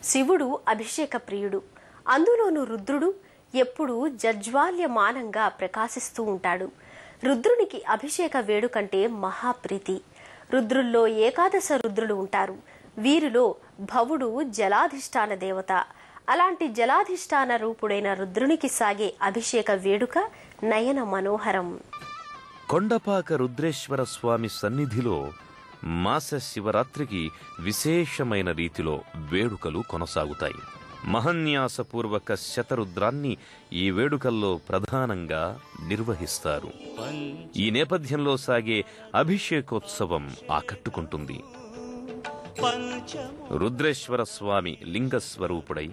శివుడు అభిషేక ప్రియుడు. అందులోనూ రుద్రుడు ఎప్పుడూ జజ్వాల్యమానంగా ప్రకాశిస్తూ ఉంటాడు. రుద్రునికి అభిషేక వేడుకంటే మహాప్రీతి. రుద్రుల్లో ఏకాదశ రుద్రులు ఉంటారు. వీరిలో భవుడు జలాధిష్టాన దేవత. అలాంటి జలాధిష్టాన రూపుడైన రుద్రునికి సాగే అభిషేక వేడుక నయన మనోహరం. కొండపాక రుద్రేశ్వర స్వామి సన్నిధిలో మాస శివరాత్రికి విశేషమైన రీతిలో వేడుకలు కొనసాగుతాయి. మహన్యాసపూర్వక శతరుద్రాన్ని ఈ వేడుకల్లో ప్రధానంగా నిర్వహిస్తారు. ఈ నేపథ్యంలో సాగే అభిషేకోత్సవం ఆకట్టుకుంటుంది. రుద్రేశ్వర స్వామి లింగస్వరూపుడై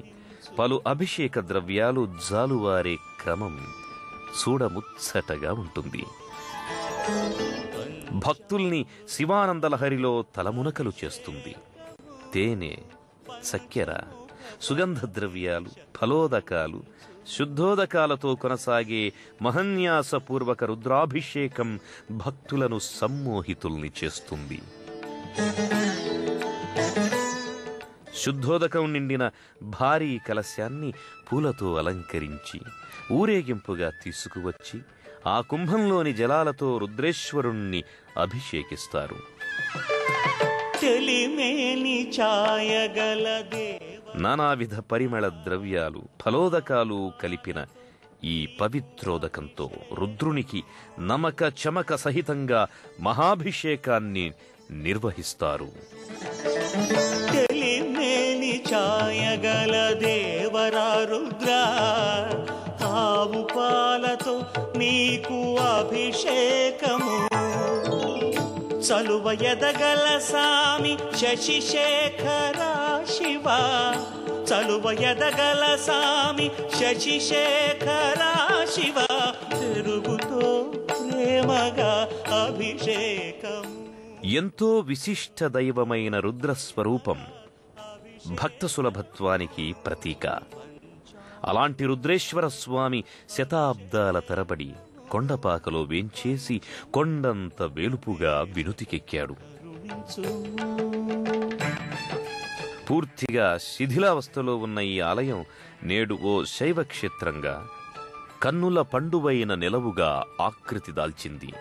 పలు అభిషేక ద్రవ్యాలు జాలువారే క్రమం చూడముచ్చటగా ఉంటుంది. భక్తుల్ని శివానందలహరిలో తలమునకలు చేస్తుంది. తేనె, చక్కెర, సుగంధ ద్రవ్యాలు, ఫలోదకాలు, శుద్ధోదకాలతో కొనసాగే మహన్యాసపూర్వక రుద్రాభిషేకం భక్తులను సమ్మోహితుల్ని చేస్తుంది. శుద్ధోదకం నిండిన భారీ కలశాన్ని పూలతో అలంకరించి ఊరేగింపుగా తీసుకువచ్చి ఆ కుంభంలోని జలాలతో రుద్రేశ్వరుణ్ణి అభిషేకిస్తారు. నానావిధ పరిమళ ద్రవ్యాలు, ఫలోదకాలు కలిపిన ఈ పవిత్రోదకంతో రుద్రునికి నమక చమక సహితంగా మహాభిషేకాన్ని నిర్వహిస్తారు. ఛాయగల దేవరా రుద్ర, ఆవు పాలతో నీకు అభిషేకము. చలువ ఎదగల సామి శశిశేఖర శివ, చలువ ఎదగల సామి శశిశేఖర శివ, తిరుగుతో ప్రేమగా అభిషేకం. ఎంతో విశిష్ట దైవమైన రుద్రస్వరూపం భక్త సులభత్వానికి ప్రతీక. అలాంటి రుద్రేశ్వర స్వామి శతాబ్దాల తరబడి కొండపాకలో వేంచేసి కొండంత వేలుపుగా వినుతికెక్కాడు. పూర్తిగా శిథిలావస్థలో ఉన్న ఈ ఆలయం నేడు ఓ శైవ క్షేత్రంగా, కన్నుల పండువైన నిలవుగా ఆకృతి దాల్చింది.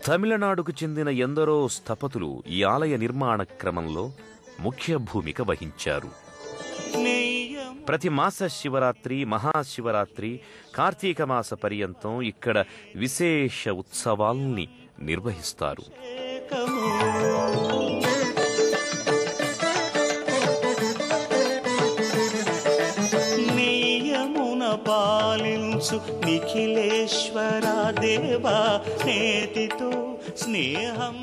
తమిళనాడుకు చెందిన ఎందరో స్థపతులు ఈ ఆలయ నిర్మాణ క్రమంలో ముఖ్య భూమిక వహించారు. ప్రతి మాస శివరాత్రి, మహాశివరాత్రి, కార్తీక మాస పర్యంతం ఇక్కడ విశేష ఉత్సవాల్ని నిర్వహిస్తారు. పాలించు నిఖిలేశ్వర దేవా, నేతితో స్నేహం